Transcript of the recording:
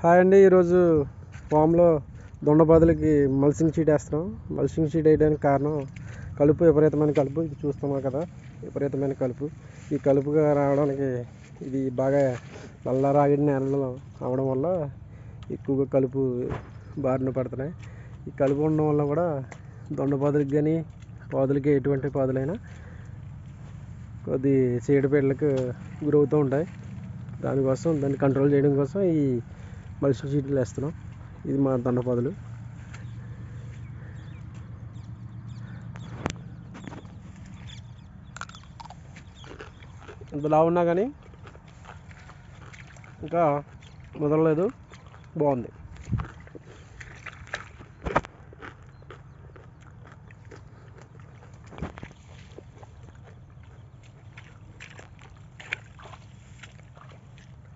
Hi అండి. ఈరోజు ఫామ్లో దొండబాదులకి మల్చింగ్ షీట్ వేస్తున్నాం. మల్చింగ్ షీట్ వేయడానికి కారణం కలుపు, విపరీతమైన కలుపు. ఇది చూస్తున్నాం కదా, విపరీతమైన కలుపు. ఈ కలుపుగా రావడానికి ఇది బాగా నల్ల రాగిడి నేలలో అవడం వల్ల ఎక్కువగా కలుపు బారిన పడుతున్నాయి. ఈ కలుపు ఉండడం వల్ల కూడా దొండబాదులకి కానీ పాదులకి, ఎటువంటి పాదులైనా కొద్ది చీడపీడలకు గురవుతూ ఉంటాయి. దానికోసం దాన్ని కంట్రోల్ చేయడం కోసం ఈ మల్చింగ్ షీట్లు వేస్తున్నాం. ఇది మా దొండపాదులు. ఇంతలా ఉన్నా కానీ ఇంకా ముదరలేదు, బాగుంది.